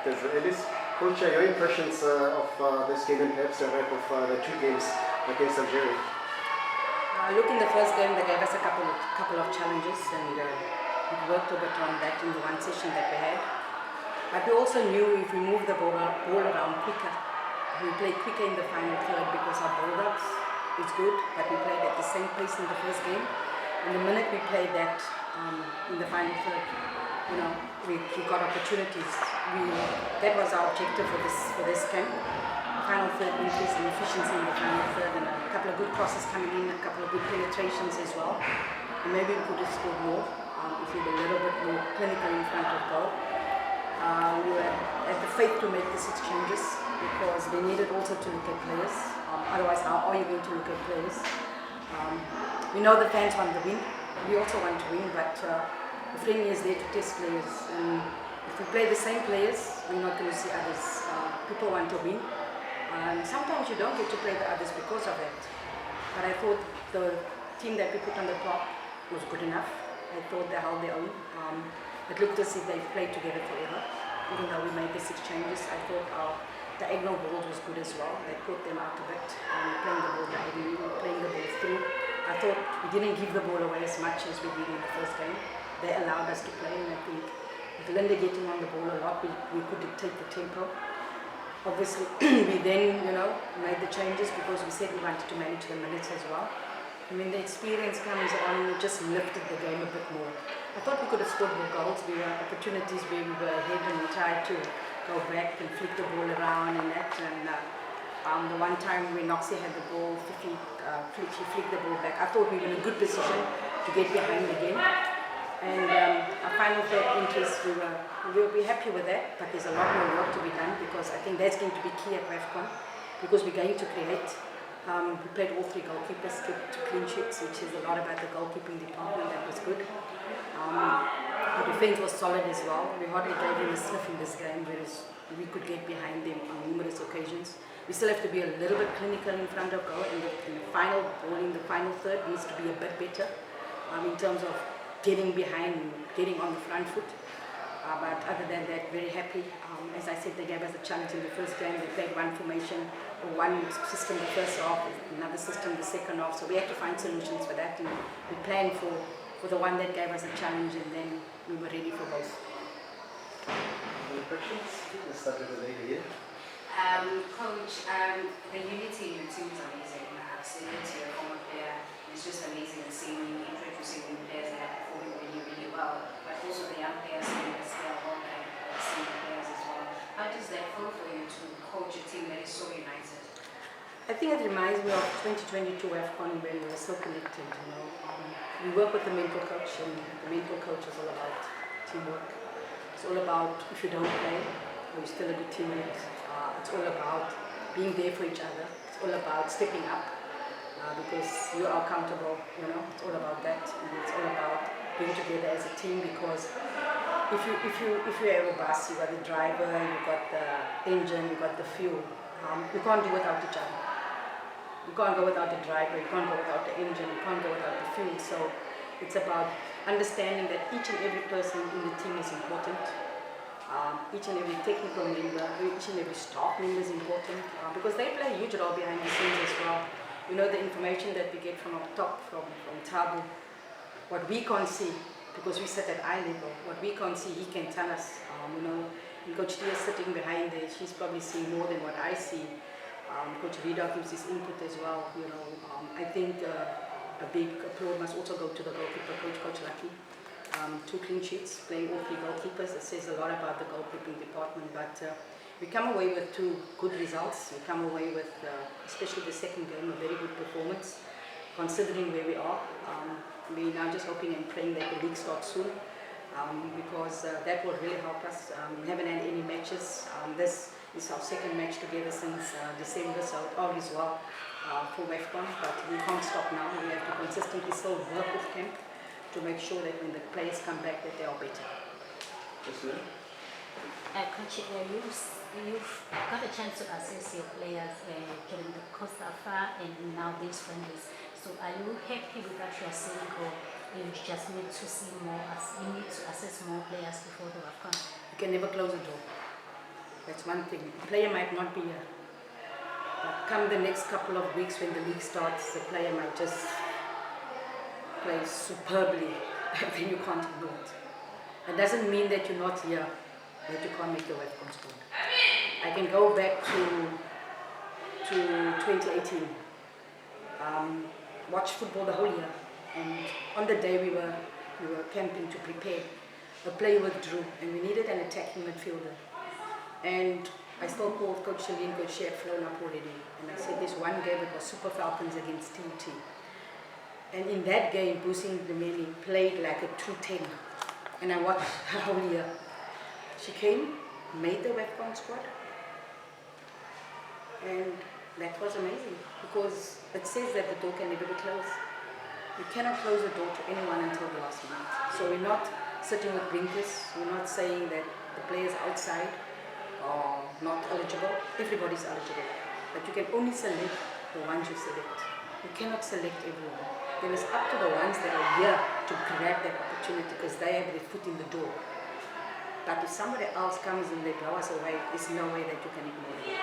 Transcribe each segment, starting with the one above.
Desiree Ellis. Coach, your impressions of this game and perhaps the wrap of the two games against Algeria? Look, in the first game they gave us a couple of challenges, and we worked a bit on that in the one session that we had. But we also knew if we move the ball around quicker, we play quicker in the final third because our build-ups is good, but we played at the same pace in the first game. And the minute we played that in the final third, we got opportunities. That was our objective for this camp. Final third, increase in efficiency in the final third, and a couple of good crosses coming in, a couple of good penetrations as well. And maybe we could have scored more if we were a little bit more clinical in front of goal. We had the faith to make the 6 changes because they needed also to look at players. Otherwise, how are you going to look at players? We know the fans want the win. We also want to win, but the friendly is there to test players. And if we play the same players, we're not going to see others. People want to win. And sometimes you don't get to play the others because of that. But I thought the team that we put on the top was good enough. I thought they held their own. It looked as if they played together forever. Even though we made the 6 changes, I thought our diagonal ball was good as well. They put them out of it, playing the ball diagonally, playing the ball through. I thought we didn't give the ball away as much as we did in the first game. They allowed us to play, and I think with Linda getting on the ball a lot, we could dictate the tempo. Obviously, we then, made the changes because we said we wanted to manage the minutes as well. I mean, the experience comes on, it just lifted the game a bit more. I thought we could have scored more goals. There were opportunities where we were ahead and we tried to go back and flick the ball around and that. And the one time when Noxie had the ball, she flicked the ball back. I thought we were in a good position to get behind again. And our final third entries, we'll be happy with that, but there's a lot more work to be done because I think that's going to be key at WAFCON because we're going to create. We played all 3 goalkeepers, kept 2 clean sheets, which is a lot about the goalkeeping department. That was good. The defense was solid as well. We hardly gave them a sniff in this game, whereas we could get behind them on numerous occasions. We still have to be a little bit clinical in front of goal, and the final ball in the final third needs to be a bit better in terms of getting behind and getting on the front foot. But other than that, very happy. As I said, they gave us a challenge in the first game. They played one formation or one system the first half, another system the second half. So we had to find solutions for that. And we planned for the one that gave us a challenge, and then we were ready for both. Any questions? Let's start with the lady here. Coach, the unity in your team is amazing. I've seen it to your former player. It's just amazing to see you introducing new players that are performing really, really well. But also the young players saying that they are well like senior players as well. How does that feel for you to coach a team that is so united? I think it reminds me of 2022 WAFCON when we were so connected. We work with the mental coach, and the mental coach is all about teamwork. It's all about if you don't play, you're still a good teammate. It's all about being there for each other. It's all about stepping up because you are accountable. It's all about that, and it's all about being together as a team. Because if you have a bus, you got the driver, you got the engine, you got the fuel. You can't do without each other. You can't go without the driver, you can't go without the engine, you can't go without the fuel. So it's about understanding that each and every person in the team is important. Each and every technical member, each and every staff member is important because they play a huge role behind the scenes as well. The information that we get from up top, from Tabu, what we can't see because we sit at eye level, what we can't see, he can tell us. And Coach Tia sitting behind there, she's probably seeing more than what I see. Coach Vida gives his input as well. I think a big applaud must also go to the goalkeeper coach, Coach Lucky. 2 clean sheets, playing all 3 goalkeepers. It says a lot about the goalkeeping department. But we come away with 2 good results. We come away with, especially the second game, a very good performance, considering where we are. We're now just hoping and praying that the league starts soon. Because that will really help us. We haven't had any matches. This is our second match together since December, so all is well for WAFCON, but we can't stop now. We have to consistently still work with camp to make sure that when the players come back that they are better. Yes, Coach, you've got a chance to assess your players during the Costa Afar and now these friendlies. So are you happy with what you are seeing, or you just need to see more, you need to assess more players before the WAFCON? You can never close the door. That's one thing. The player might not be here. But come the next couple of weeks when the league starts, the player might just play superbly and then you can't ignore it. It doesn't mean that you're not here, that you can't make the WAFCON squad. I can go back to 2018. Watch football the whole year, and on the day we were camping to prepare, a player withdrew and we needed an attacking midfielder. And I still called Coach Celine, Coach she had flown up already, and I said this one game, it was Super Falcons against TT. And in that game, Desiree Ellis played like a 210, and I watched her whole year. She came, made the WAFCON squad, and that was amazing, because it says that the door can never be closed. You cannot close the door to anyone until the last minute. So we're not sitting with blinkers, we're not saying that the players outside are not eligible. Everybody's eligible, but you can only select the ones you select. You cannot select everyone. Then it's up to the ones that are here to grab that opportunity, because they have their foot in the door. But if somebody else comes and they blow us away, there's no way that you can ignore them.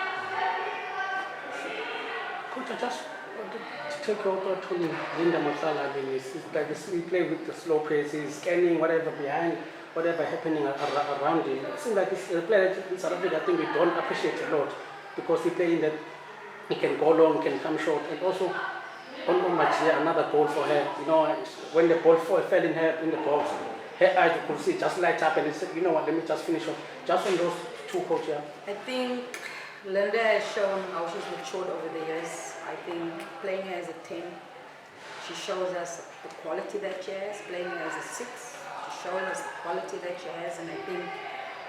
Coach, I just wanted to take over to Linda Motlhalo. I mean, it's like we play with the slow pace, he's scanning whatever behind, whatever happening around him. It seems like it's a player in South Africa, I think we don't appreciate a lot, because he playing that he can go long, can come short, and also on match here, another goal for her. You know, when the ball fell in the box, her eyes, you could see just light up, and he said, you know what, let me just finish off. Just on those two, Coach, yeah. I think Linda has shown how she's matured over the years. I think playing as a 10, she shows us the quality that she has. Playing as a 6, she shows us the quality that she has. And I think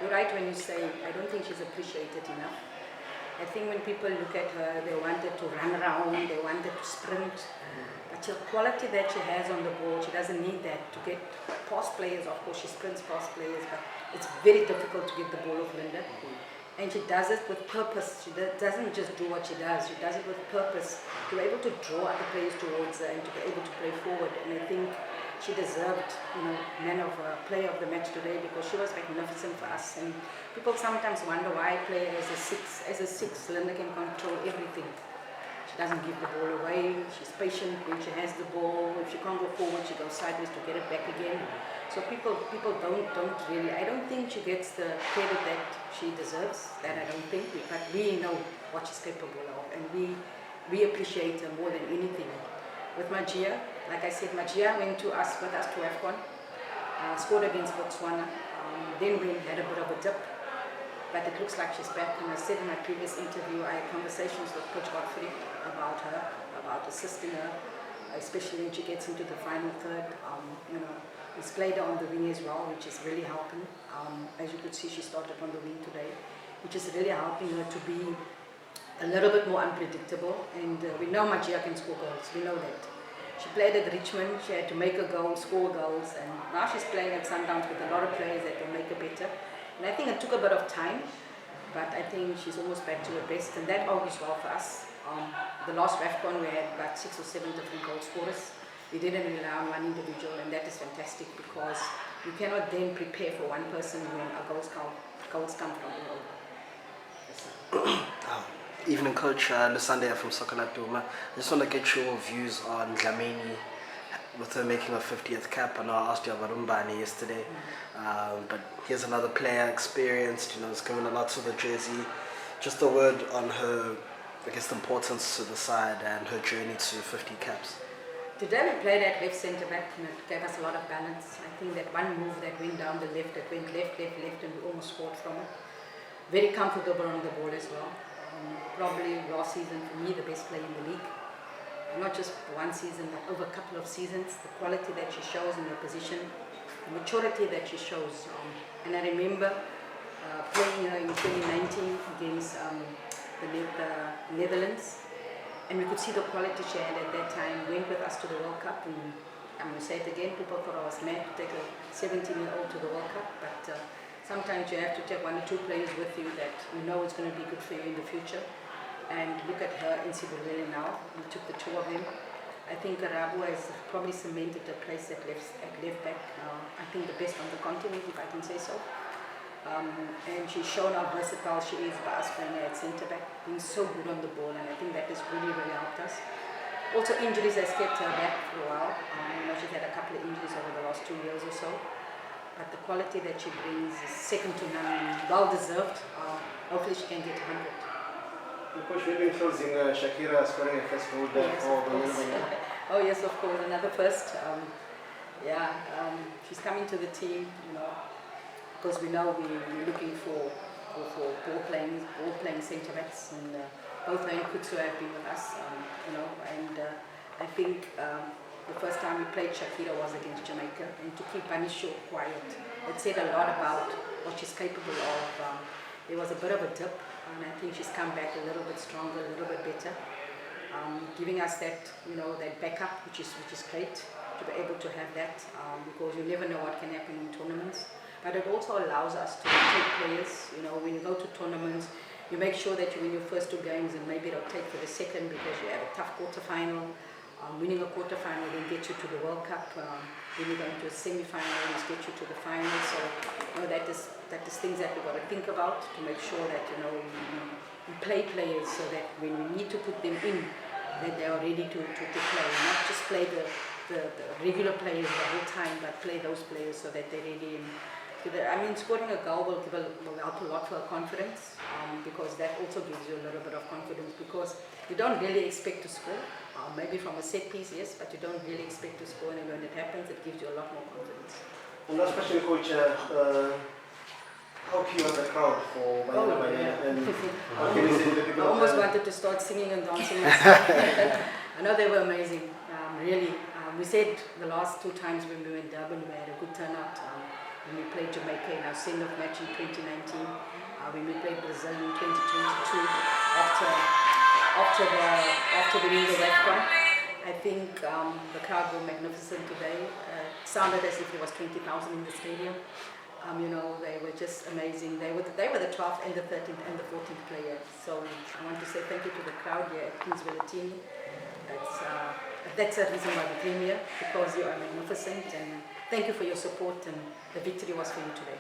you're right when you say, I don't think she's appreciated enough. I think when people look at her, they wanted to run around, they wanted to sprint. But the quality that she has on the ball, she doesn't need that to get past players. Of course, she sprints past players, but it's very difficult to get the ball off Linda. And she does it with purpose. She doesn't just do what she does it with purpose, to be able to draw other players towards her and to be able to play forward. And I think she deserved, player of the match today, because she was magnificent for us. And people sometimes wonder why I play as a 6. As a 6, Linda can control everything. She doesn't give the ball away. She's patient when she has the ball. If she can't go forward, she goes sideways to get it back again. So people don't really, I don't think she gets the credit that she deserves. That I don't think, but we know what she's capable of, and we appreciate her more than anything. With Magia, like I said, Magia went with us to WAFCON, scored against Botswana. Then we had a bit of a dip, but it looks like she's back. And I said in my previous interview, I had conversations with Coach Godfrey about her, about assisting her, especially when she gets into the final third. He's played her on the wing as well, which is really helping. As you could see, she started on the wing today, which is really helping her to be a little bit more unpredictable. And we know Magia can score goals, we know that. She played at Richmond, she had to make a goal, score goals, and now she's playing at Sundowns with a lot of players that will make her better. And I think it took a bit of time, but I think she's almost back to her best, and that augurs well for us. The last WAFCON we had about 6 or 7 different goal scorers. We didn't rely on one individual, and that is fantastic, because you cannot then prepare for one person when our goals come from all over. Evening, Coach. Lusande from Soccer Lab Durban. I just want to get your views on Dhlamini with her making her 50th cap. I know I asked you about Umbani yesterday, but here's another player, experienced, has given a lot to the jersey. Just a word on her, I guess, the importance to the side and her journey to 50 caps. Today we played at left centre back, and it gave us a lot of balance. I think that one move that went down the left, it went left, and we almost scored from it. Very comfortable on the ball as well. Probably last season for me the best player in the league. Not just one season, but over a couple of seasons. The quality that she shows in her position, the maturity that she shows. And I remember playing her in 2019 against the Netherlands. And we could see the quality she had at that time. Went with us to the World Cup, and I'm going to say it again, people thought I was mad to take a 17-year-old to the World Cup, but sometimes you have to take 1 or 2 players with you that you know is going to be good for you in the future. And look at her in Sibulele now. We took the 2 of them. I think Karabo has probably cemented a place at left back. I think the best on the continent, if I can say so. And she's shown how versatile she is by us playing her at centre back, being so good on the ball, and I think that has really, really helped us. Also, injuries has kept her back for a while. She's had a couple of injuries over the last 2 years or so. But the quality that she brings is second to none, well deserved. Hopefully she can get 100. Coach, we've been closing Shakira scoring a first goal there for Banyana Banyana. Oh yes, of course, another first. She's coming to the team, because we know we're looking for ball playing centre backs, and both her and Kutsu have been with us, and I think the first time we played Shakira was against Jamaica, and to keep Bunny short quiet, it said a lot about what she's capable of. There was a bit of a dip, and I think she's come back a little bit stronger, a little bit better, giving us that that backup, which is great to be able to have that, because you never know what can happen in tournaments. But it also allows us to take players. When you go to tournaments, you make sure that you win your first 2 games, and maybe it'll take for the second because you have a tough quarterfinal. Winning a quarterfinal then gets you to the World Cup. When you go into a semi-final, it gets you to the final. So that is things that we've got to think about to make sure that we play players so that when we need to put them in, that they are ready to play, not just play the regular players the whole time, but play those players so that they're ready. Scoring a goal will help a lot for her confidence, because that also gives you a little bit of confidence, because you don't really expect to score, maybe from a set piece, yes, but you don't really expect to score, and when it happens, it gives you a lot more confidence. And last question, Coach, how key was the crowd for Banyana Banyana? And how can you say to the people? I almost wanted to start singing and dancing myself. I know they were amazing, really. We said the last 2 times when we went Durban, we had a good turnout. When we played Jamaica in our send-off match in 2019, when we played Brazil in 2022, after the WAFCON, I think the crowd were magnificent today. It sounded as if there was 20,000 in the stadium. They were just amazing. They were the 12th and the 13th and the 14th player. So I want to say thank you to the crowd here at King Zwelithini. That's the reason why we came here, because you are magnificent, and thank you for your support, and the victory was for you today.